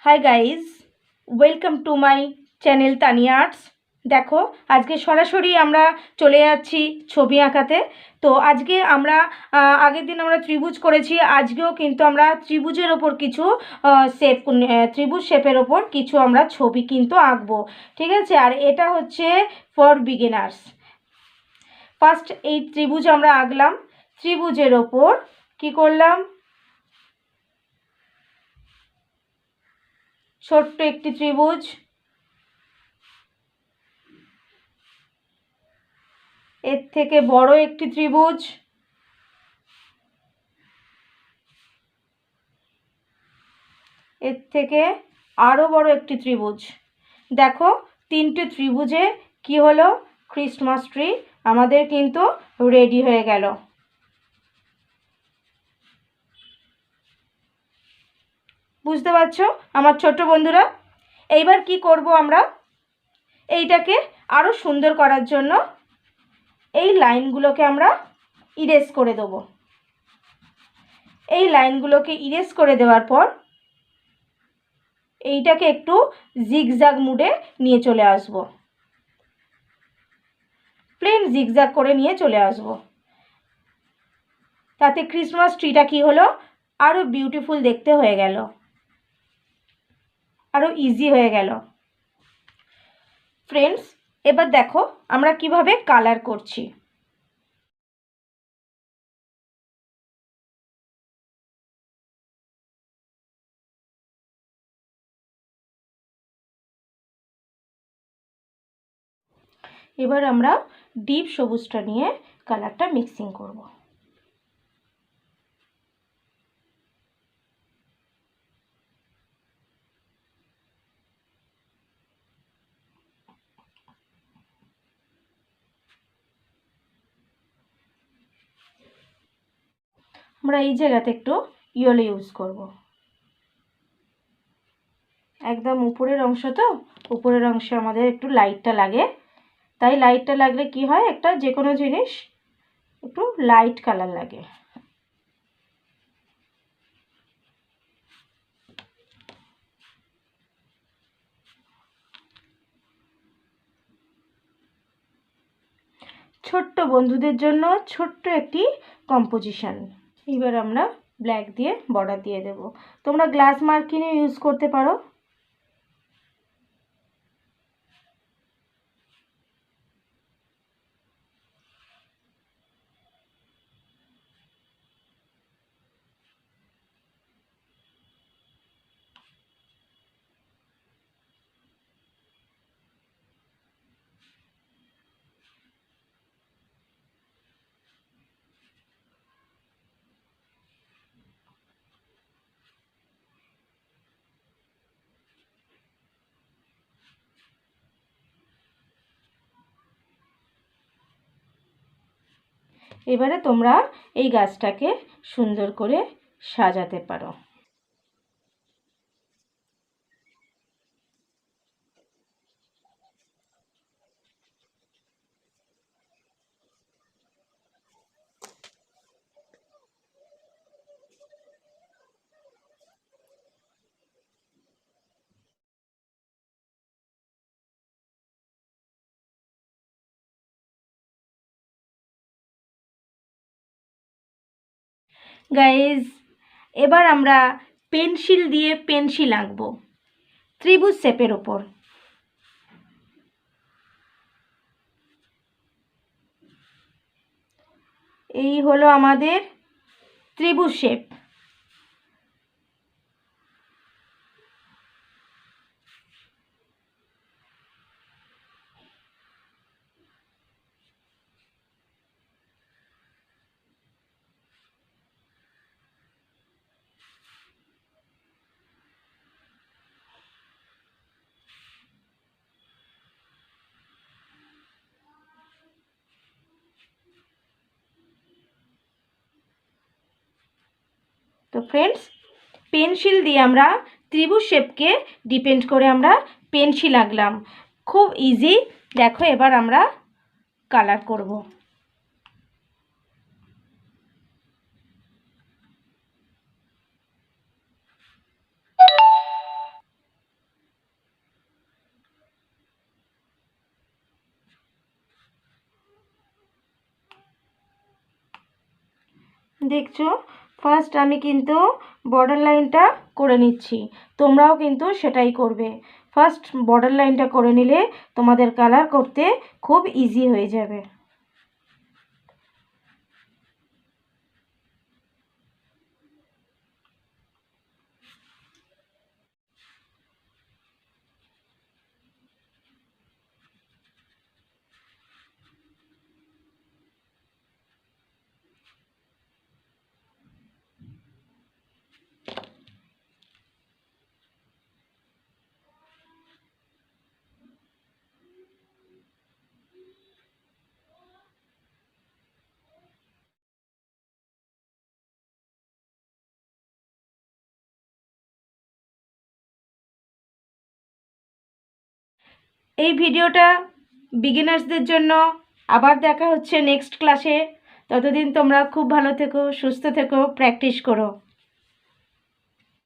Hi guys, welcome to my channel Tania arts. দেখো, আজকে সরাসরি আমরা চলে যাচ্ছি ছবি আঁকাতে। তো আজকে আমরা আগের দিন আমরা ত্রিভুজ করেছি, আজকেও কিন্তু আমরা ত্রিভুজের ওপর কিছু ত্রিভুজ শেপের ওপর কিছু আমরা ছবি কিন্তু আঁকবো, ঠিক আছে। আর এটা হচ্ছে ফর বিগিনার্স। ফার্স্ট এই ত্রিভুজ আমরা আঁকলাম। ত্রিভুজের ওপর কি করলাম, ছোট্ট একটি ত্রিভুজ, এর থেকে বড় একটি ত্রিভুজ, এর থেকে আরও বড় একটি ত্রিভুজ। দেখো, তিনটে ত্রিভুজে কি হলো, ক্রিসমাস ট্রি আমাদের কিন্তু রেডি হয়ে গেল। বুঝতে পারছো আমার ছোট্ট বন্ধুরা? এইবার কি করব আমরা, এইটাকে আরও সুন্দর করার জন্য এই লাইনগুলোকে আমরা ইরেজ করে দেব। এই লাইনগুলোকে ইরেজ করে দেওয়ার পর এইটাকে একটু জিগজ্যাগ মুডে নিয়ে চলে আসব, প্লেন জিগজ্যাগ করে নিয়ে চলে আসব। তাতে ক্রিসমাস ট্রিটা কি হলো, আরও বিউটিফুল দেখতে হয়ে গেল, আরও ইজি হয়ে গেল। ফ্রেন্ডস, এবার দেখো আমরা কিভাবে কালার করছি। এবার আমরা ডিপ সবুজটা নিয়ে কালারটা মিক্সিং করব। আমরা এই জায়গাতে একটু ইয়েলো ইউজ করব। একদম উপরের অংশ, তো উপরের অংশে আমাদের একটু লাইটটা লাগে, তাই লাইটটা লাগলে কি হয়, একটা যে কোনো জিনিস একটু লাইট কালার লাগে। ছোট্ট বন্ধুদের জন্য ছোট্ট একটি কম্পোজিশন। এবার আমরা ব্ল্যাক দিয়ে বর্ডার দিয়ে দেব। তোমরা গ্লাস মার্কিংও ইউজ করতে পারো। এবারে তোমরা এই গাছটাকে সুন্দর করে সাজাতে পারো। গাইজ, এবার আমরা পেন্সিল দিয়ে পেন্সিল আঁকবো ত্রিভুজ শেপের ওপর। এই হলো আমাদের ত্রিভুজ শেপ। তো ফ্রেন্ডস, পেন্সিল দিয়ে আমরা ত্রিভুজ শেপকে ডিপেন্ড করে আমরা পেন্সিল আঁকলাম, খুব ইজি। দেখো, এবার আমরা কালার করব। দেখছো ফার্স্ট আমি কিন্তু বর্ডার লাইনটা করে নিচ্ছি, তোমরাও কিন্তু সেটাই করবে। ফার্স্ট বর্ডার লাইনটা করে নিলে তোমাদের কালার করতে খুব ইজি হয়ে যাবে। এই ভিডিওটা বিগিনার্সদের জন্য। আবার দেখা হচ্ছে নেক্সট ক্লাসে। ততদিন তোমরা খুব ভালো থেকো, সুস্থ থেকো, প্র্যাকটিস করো।